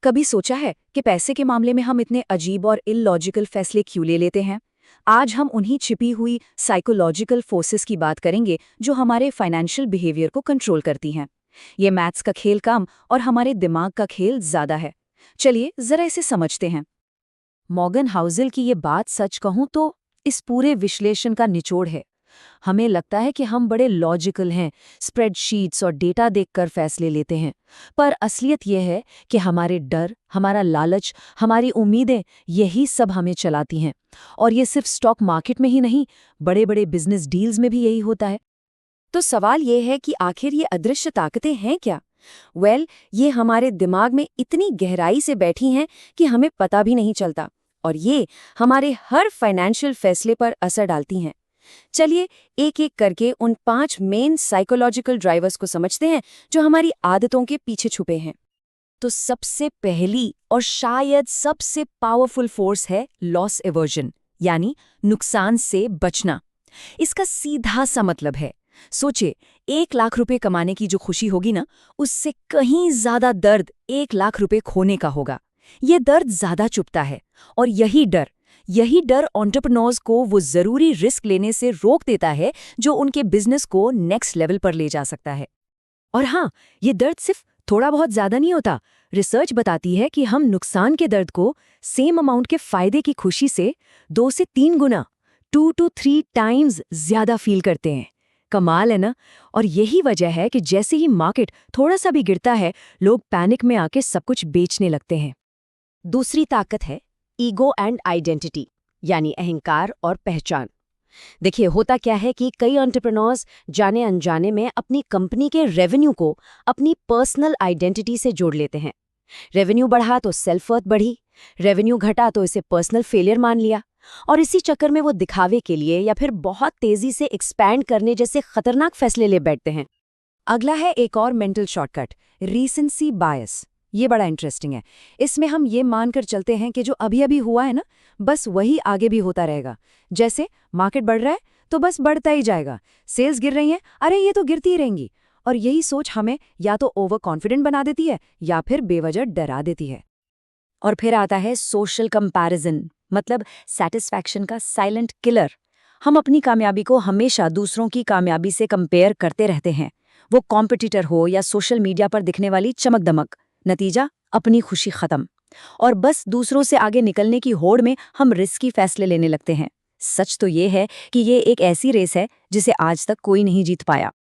कभी सोचा है कि पैसे के मामले में हम इतने अजीब और इलॉजिकल फैसले क्यों ले लेते हैं? आज हम उन्हीं छिपी हुई साइकोलॉजिकल फोर्सेस की बात करेंगे जो हमारे फाइनेंशियल बिहेवियर को कंट्रोल करती हैं। ये मैथ्स का खेल कम और हमारे दिमाग का खेल ज्यादा है। चलिए जरा इसे समझते हैं। मॉर्गन हाउसेल की ये बात सच कहूं तो इस पूरे विश्लेषण का निचोड़ है। हमें लगता है कि हम बड़े लॉजिकल हैं, स्प्रेडशीट्स और डेटा देखकर फैसले लेते हैं, पर असलियत यह है कि हमारे डर, हमारा लालच, हमारी उम्मीदें यही सब हमें चलाती हैं। और ये सिर्फ स्टॉक मार्केट में ही नहीं, बड़े बड़े बिजनेस डील्स में भी यही होता है। तो सवाल ये है कि आखिर ये अदृश्य ताकतें हैं क्या? ये हमारे दिमाग में इतनी गहराई से बैठी हैं कि हमें पता भी नहीं चलता, और ये हमारे हर फाइनेंशियल फैसले पर असर डालती हैं। चलिए एक एक करके उन 5 मेन साइकोलॉजिकल ड्राइवर्स को समझते हैं जो हमारी आदतों के पीछे छुपे हैं। तो सबसे पहली और शायद सबसे पावरफुल फोर्स है लॉस एवर्जन, यानी नुकसान से बचना। इसका सीधा सा मतलब है, सोचिए 1 लाख रुपए कमाने की जो खुशी होगी ना, उससे कहीं ज्यादा दर्द 1 लाख रुपए खोने का होगा। ये दर्द ज्यादा चुभता है, और यही डर एंटरप्रेन्योर्स को वो जरूरी रिस्क लेने से रोक देता है जो उनके बिजनेस को नेक्स्ट लेवल पर ले जा सकता है। और हाँ, ये दर्द सिर्फ थोड़ा बहुत ज्यादा नहीं होता। रिसर्च बताती है कि हम नुकसान के दर्द को सेम अमाउंट के फायदे की खुशी से 2 से 3 गुना 2 to 3 टाइम्स ज्यादा फील करते हैं। कमाल है ना? और यही वजह है कि जैसे ही मार्केट थोड़ा सा भी गिरता है, लोग पैनिक में आके सब कुछ बेचने लगते हैं। दूसरी ताकत है ईगो एंड आइडेंटिटी, यानी अहंकार और पहचान। देखिए, होता क्या है कि कई एंटरप्रेन्योर्स जाने अनजाने में अपनी कंपनी के रेवेन्यू को अपनी पर्सनल आइडेंटिटी से जोड़ लेते हैं। रेवेन्यू बढ़ा तो सेल्फ वर्थ बढ़ी, रेवेन्यू घटा तो इसे पर्सनल फेलियर मान लिया, और इसी चक्कर में वो दिखावे के लिए या फिर बहुत तेजी से एक्सपैंड करने जैसे खतरनाक फैसले ले बैठते हैं। अगला है एक और मेंटल शॉर्टकट, रीसेंसी बायस। ये बड़ा इंटरेस्टिंग है। इसमें हम ये मानकर चलते हैं कि जो अभी अभी हुआ है ना, बस वही आगे भी होता रहेगा। जैसे मार्केट बढ़ रहा है तो बस बढ़ता ही जाएगा, सेल्स गिर रही हैं, अरे ये तो गिरती ही रहेंगी। और यही सोच हमें या तो ओवर कॉन्फिडेंट बना देती है या फिर बेवजह डरा देती है। और फिर आता है सोशल कंपैरिजन, मतलब सैटिस्फैक्शन का साइलेंट किलर। हम अपनी कामयाबी को हमेशा दूसरों की कामयाबी से कंपेयर करते रहते हैं, वो कॉम्पिटिटर हो या सोशल मीडिया पर दिखने वाली चमक दमक। नतीजा, अपनी खुशी खत्म, और बस दूसरों से आगे निकलने की होड़ में हम रिस्की फैसले लेने लगते हैं। सच तो ये है कि ये एक ऐसी रेस है जिसे आज तक कोई नहीं जीत पाया।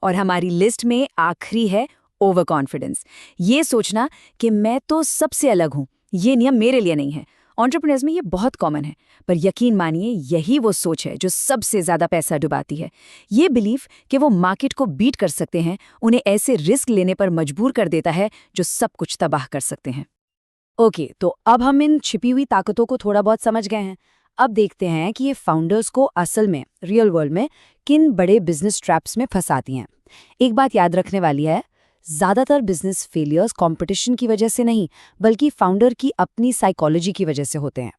और हमारी लिस्ट में आखिरी है ओवर कॉन्फिडेंस। ये सोचना कि मैं तो सबसे अलग हूं, ये नियम मेरे लिए नहीं है। एंटरप्रेन्योर्स में ये बहुत कॉमन है, पर यकीन मानिए यही वो सोच है जो सबसे ज्यादा पैसा डुबाती है। ये बिलीफ कि वो मार्केट को बीट कर सकते हैं, उन्हें ऐसे रिस्क लेने पर मजबूर कर देता है जो सब कुछ तबाह कर सकते हैं। ओके, तो अब हम इन छिपी हुई ताकतों को थोड़ा बहुत समझ गए हैं। अब देखते हैं कि ये फाउंडर्स को असल में रियल वर्ल्ड में किन बड़े बिजनेस ट्रैप्स में फंसाती हैं। एक बात याद रखने वाली है, ज्यादातर बिजनेस फेलियर्स कंपटीशन की वजह से नहीं, बल्कि फाउंडर की अपनी साइकोलॉजी की वजह से होते हैं।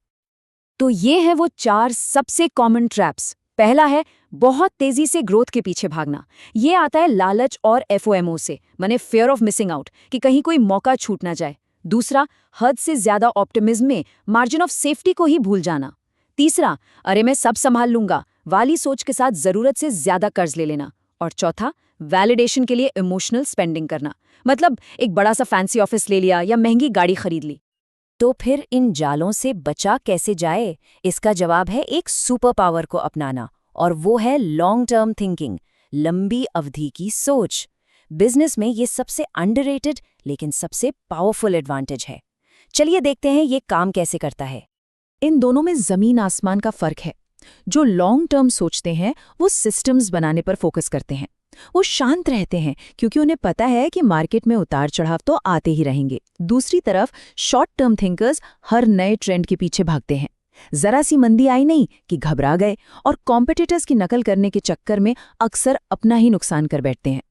तो ये हैं वो 4 सबसे कॉमन ट्रैप्स। पहला है बहुत तेजी से ग्रोथ के पीछे भागना। ये आता है लालच और एफओएमओ से, माने फियर ऑफ मिसिंग आउट, कि कहीं कोई मौका छूट ना जाए। दूसरा, हद से ज्यादा ऑप्टिमिज्म में मार्जिन ऑफ सेफ्टी को ही भूल जाना। तीसरा, अरे मैं सब संभाल लूंगा वाली सोच के साथ जरूरत से ज्यादा कर्ज ले लेना। और चौथा, वैलिडेशन के लिए इमोशनल स्पेंडिंग करना, मतलब एक बड़ा सा फैंसी ऑफिस ले लिया या महंगी गाड़ी खरीद ली। तो फिर इन जालों से बचा कैसे जाए? इसका जवाब है एक सुपर पावर को अपनाना, और वो है लॉन्ग टर्म थिंकिंग, लंबी अवधि की सोच। बिजनेस में ये सबसे अंडररेटेड लेकिन सबसे पावरफुल एडवांटेज है। चलिए देखते हैं ये काम कैसे करता है। इन दोनों में जमीन आसमान का फर्क है। जो लॉन्ग टर्म सोचते हैं वो सिस्टम्स बनाने पर फोकस करते हैं। वो शांत रहते हैं क्योंकि उन्हें पता है कि मार्केट में उतार चढ़ाव तो आते ही रहेंगे। दूसरी तरफ शॉर्ट टर्म थिंकर्स हर नए ट्रेंड के पीछे भागते हैं। जरा सी मंदी आई नहीं कि घबरा गए, और कॉम्पिटिटर्स की नकल करने के चक्कर में अक्सर अपना ही नुकसान कर बैठते हैं।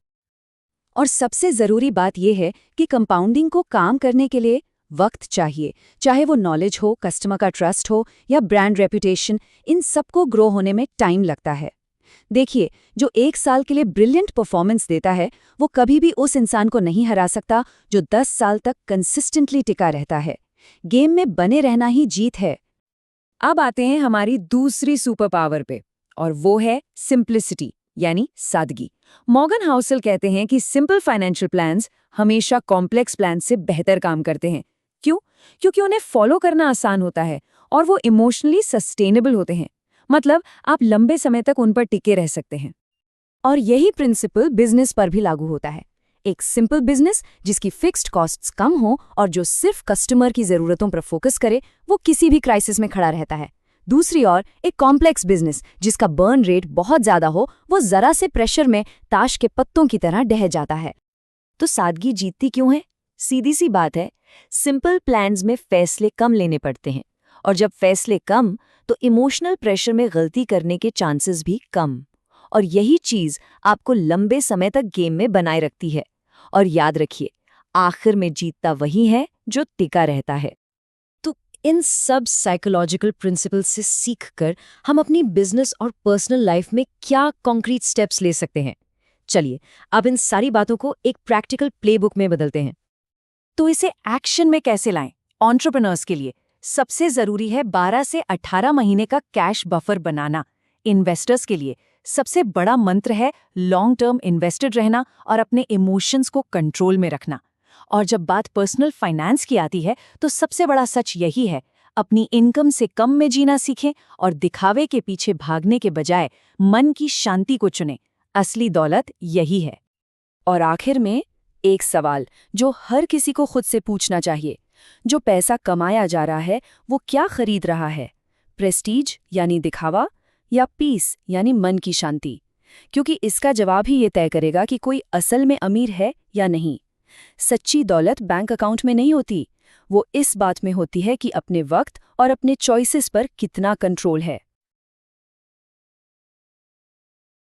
और सबसे जरूरी बात यह है कि कंपाउंडिंग को काम करने के लिए वक्त चाहिए, चाहे वो नॉलेज हो, कस्टमर का ट्रस्ट हो या ब्रांड रेपुटेशन, इन सबको ग्रो होने में टाइम लगता है। देखिए, जो 1 साल के लिए ब्रिलियंट परफॉर्मेंस देता है, वो कभी भी उस इंसान को नहीं हरा सकता जो 10 साल तक कंसिस्टेंटली टिका रहता है। गेम में बने रहना ही जीत है। अब आते हैं हमारी दूसरी सुपर पावर पे, और वो है सिंप्लिसिटी, यानी सादगी। मॉर्गन हाउसल कहते हैं कि सिंपल फाइनेंशियल प्लान्स हमेशा कॉम्प्लेक्स प्लान से बेहतर काम करते हैं। क्यों? क्योंकि उन्हें फॉलो करना आसान होता है और वो इमोशनली सस्टेनेबल होते हैं। मतलब आप लंबे समय तक उन पर टिके रह सकते हैं। और यही प्रिंसिपल बिजनेस पर भी लागू होता है। एक सिंपल बिजनेस जिसकी फिक्स्ड कॉस्ट्स कम हो और जो सिर्फ कस्टमर की जरूरतों पर फोकस करे, वो किसी भी क्राइसिस में खड़ा रहता है। दूसरी ओर एक कॉम्प्लेक्स बिजनेस जिसका बर्न रेट बहुत ज्यादा हो, वो जरा से प्रेशर में ताश के पत्तों की तरह ढह जाता है। तो सादगी जीतती क्यों है? सीधी सी बात है, सिंपल प्लान्स में फैसले कम लेने पड़ते हैं, और जब फैसले कम तो इमोशनल प्रेशर में गलती करने के चांसेस भी कम। और यही चीज आपको लंबे समय तक गेम में बनाए रखती है। और याद रखिए, आखिर में जीतता वही है जो टिका रहता है। तो इन सब साइकोलॉजिकल प्रिंसिपल्स से सीखकर हम अपनी बिजनेस और पर्सनल लाइफ में क्या कॉन्क्रीट स्टेप्स ले सकते हैं? चलिए, अब इन सारी बातों को एक प्रैक्टिकल प्लेबुक में बदलते हैं। तो इसे एक्शन में कैसे लाएं? एंटरप्रेन्योर्स के लिए सबसे जरूरी है 12 से 18 महीने का कैश बफर बनाना। इन्वेस्टर्स के लिए सबसे बड़ा मंत्र है लॉन्ग टर्म इन्वेस्टेड रहना और अपने इमोशंस को कंट्रोल में रखना। और जब बात पर्सनल फाइनेंस की आती है तो सबसे बड़ा सच यही है, अपनी इनकम से कम में जीना सीखें और दिखावे के पीछे भागने के बजाय मन की शांति को चुनें। असली दौलत यही है। और आखिर में एक सवाल जो हर किसी को खुद से पूछना चाहिए, जो पैसा कमाया जा रहा है वो क्या खरीद रहा है? प्रेस्टीज यानी दिखावा, या पीस यानी मन की शांति? क्योंकि इसका जवाब ही ये तय करेगा कि कोई असल में अमीर है या नहीं। सच्ची दौलत बैंक अकाउंट में नहीं होती, वो इस बात में होती है कि अपने वक्त और अपने चॉइसेस पर कितना कंट्रोल है।